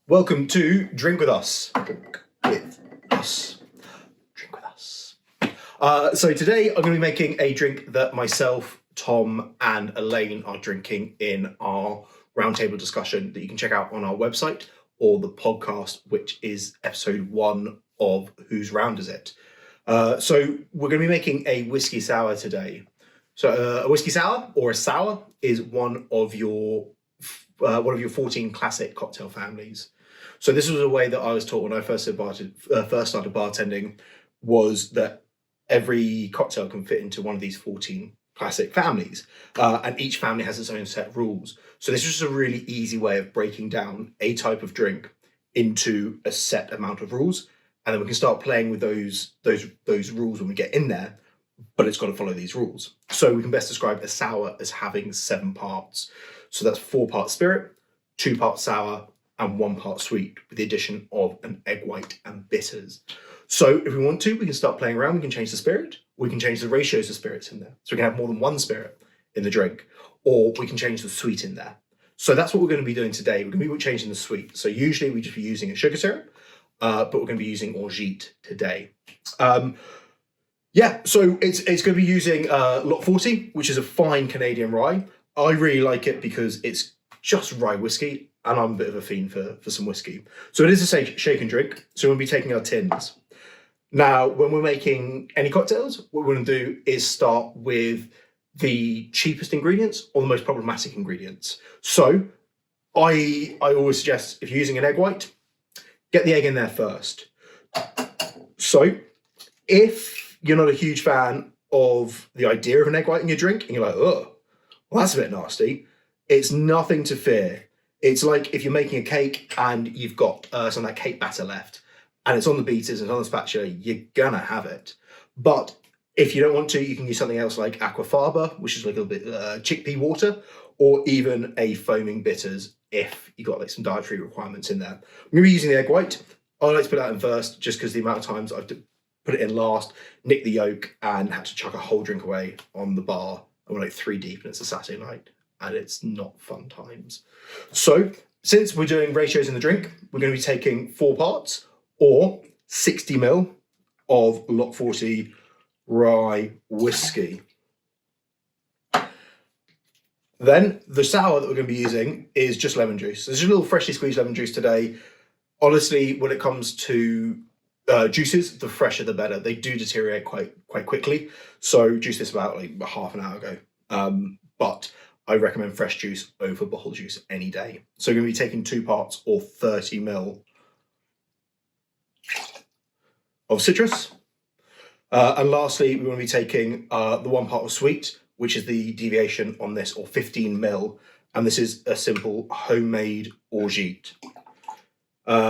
Welcome to Drink With Us. Drink with us. Drink with us. So today I'm going to be making a drink that myself, Tom, and Elaine are drinking in our roundtable discussion that you can check out on our website or the podcast, which is episode 1 of Whose Round Is It? So we're going to be making a whiskey sour today. So a whiskey sour or a sour is one of your 14 classic cocktail families. So this was a way that I was taught when I first started bartending, was that every cocktail can fit into one of these 14 classic families, and each family has its own set of rules. So this is just a really easy way of breaking down a type of drink into a set amount of rules, and then we can start playing with those rules when we get in there. But it's got to follow these rules. So we can best describe a sour as having 7 parts. So that's 4 parts spirit, 2 parts sour, and 1 part sweet, with the addition of an egg white and bitters. So if we want to, we can start playing around. We can change the spirit. We can change the ratios of spirits in there. So we can have more than 1 spirit in the drink, or we can change the sweet in there. So that's what we're going to be doing today. We're going to be changing the sweet. So usually we just be using a sugar syrup, but we're going to be using orgeat today. So it's going to be using Lot 40, which is a fine Canadian rye. I really like it because it's just rye whiskey, and I'm a bit of a fiend for some whiskey. So it is a shake and drink. So we'll be taking our tins. Now, when we're making any cocktails, what we're going to do is start with the cheapest ingredients or the most problematic ingredients. So I always suggest, if you're using an egg white, get the egg in there first. So if you're not a huge fan of the idea of an egg white in your drink, and you're like, oh, well, that's a bit nasty, it's nothing to fear. It's like if you're making a cake and you've got some of that cake batter left, and it's on the beaters and on the spatula, you're gonna have it. But if you don't want to, you can use something else like aquafaba, which is like a little bit chickpea water, or even a foaming bitters if you've got like some dietary requirements in there. I'm gonna be using the egg white. I like to put that in first, just because the amount of times I've put it in last, nick the yolk, and had to chuck a whole drink away on the bar. And we're like 3 deep, and it's a Saturday night, and it's not fun times. So since we're doing ratios in the drink, we're going to be taking 4 parts or 60 ml of Lot 40 rye whiskey. Then the sour that we're going to be using is just lemon juice. So this is a little freshly squeezed lemon juice today. Honestly, when it comes to juices, the fresher the better. They do deteriorate quite quickly. So juice this about like half an hour ago. But I recommend fresh juice over bottled juice any day. So we're going to be taking 2 parts or 30 ml of citrus. And lastly, we're going to be taking the 1 part of sweet, which is the deviation on this, or 15 ml. And this is a simple homemade orgeat.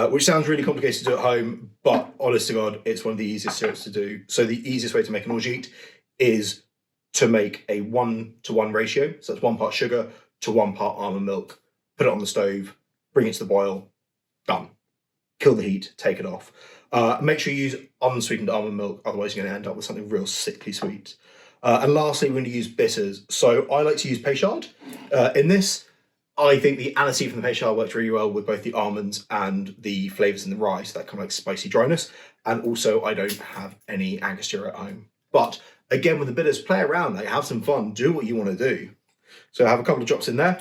Which sounds really complicated to do at home, but honest to God, it's one of the easiest syrups to do. So the easiest way to make an orgeat is to make a 1-to-1 ratio. So that's 1 part sugar to 1 part almond milk. Put it on the stove, bring it to the boil, done. Kill the heat, take it off. Make sure you use unsweetened almond milk, otherwise you're going to end up with something real sickly sweet. And lastly, we're going to use bitters. So I like to use Peychaud in this. I think the aniseed from the Peychaud works really well with both the almonds and the flavours in the rye, so that kind of like spicy dryness. And also, I don't have any Angostura at home. But again, with the bitters, play around, like have some fun, do what you want to do. So I have a couple of drops in there.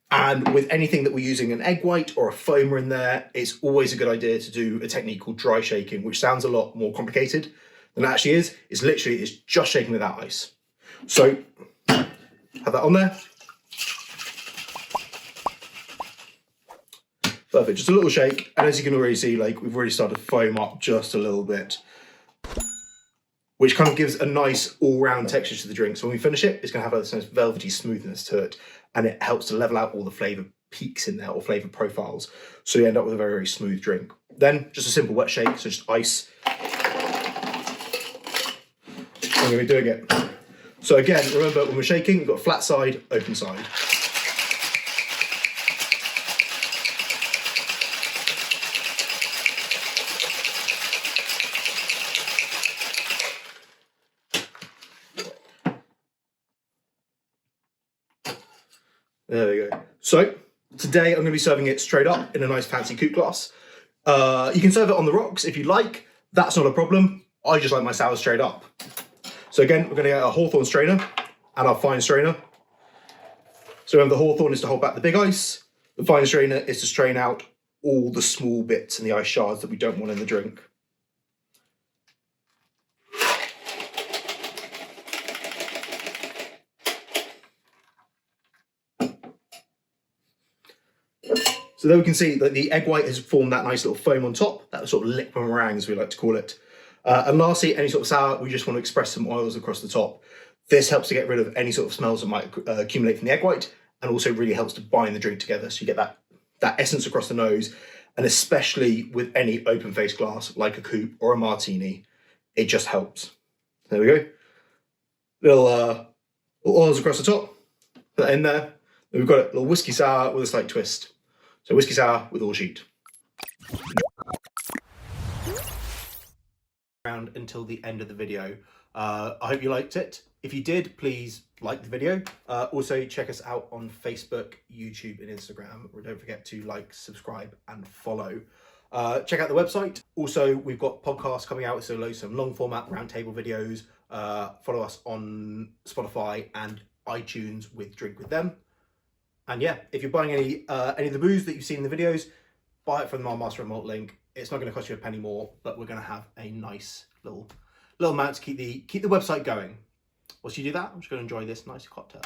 And with anything that we're using an egg white or a foamer in there, it's always a good idea to do a technique called dry shaking, which sounds a lot more complicated than it actually is. It's just shaking without ice. So have that on there. Perfect, just a little shake, and as you can already see, like we've already started to foam up just a little bit, which kind of gives a nice all-round texture to the drink. So when we finish it, it's going to have a nice velvety smoothness to it, and it helps to level out all the flavour peaks in there, or flavour profiles, so you end up with a very, very smooth drink. Then just a simple wet shake, so just ice. I'm going to be doing it. So again, remember when we're shaking, we've got flat side, open side. There we go. So today I'm going to be serving it straight up in a nice fancy coupe glass. You can serve it on the rocks if you like. That's not a problem. I just like my sours straight up. So again, we're going to get a Hawthorn strainer and our fine strainer. So remember, the Hawthorn is to hold back the big ice. The fine strainer is to strain out all the small bits and the ice shards that we don't want in the drink. So there we can see that the egg white has formed that nice little foam on top, that sort of liquid meringue as we like to call it. And lastly, any sort of sour, we just want to express some oils across the top. This helps to get rid of any sort of smells that might accumulate from the egg white, and also really helps to bind the drink together so you get that essence across the nose, and especially with any open face glass like a coupe or a martini, it just helps. There we go. Little oils across the top, put that in there. Then we've got a little whiskey sour with a slight twist. So whiskey sour with all sheet. Around until the end of the video. I hope you liked it. If you did, please like the video. Also check us out on Facebook, YouTube and Instagram. Don't forget to like, subscribe and follow. Check out the website. Also, we've got podcasts coming out, so some long format roundtable videos. Follow us on Spotify and iTunes with Drink With Them. And yeah, if you're buying any of the booze that you've seen in the videos, buy it from our Master and Malt link. It's not going to cost you a penny more, but we're going to have a nice little amount to keep the website going. Whilst you do that, I'm just going to enjoy this nice cocktail.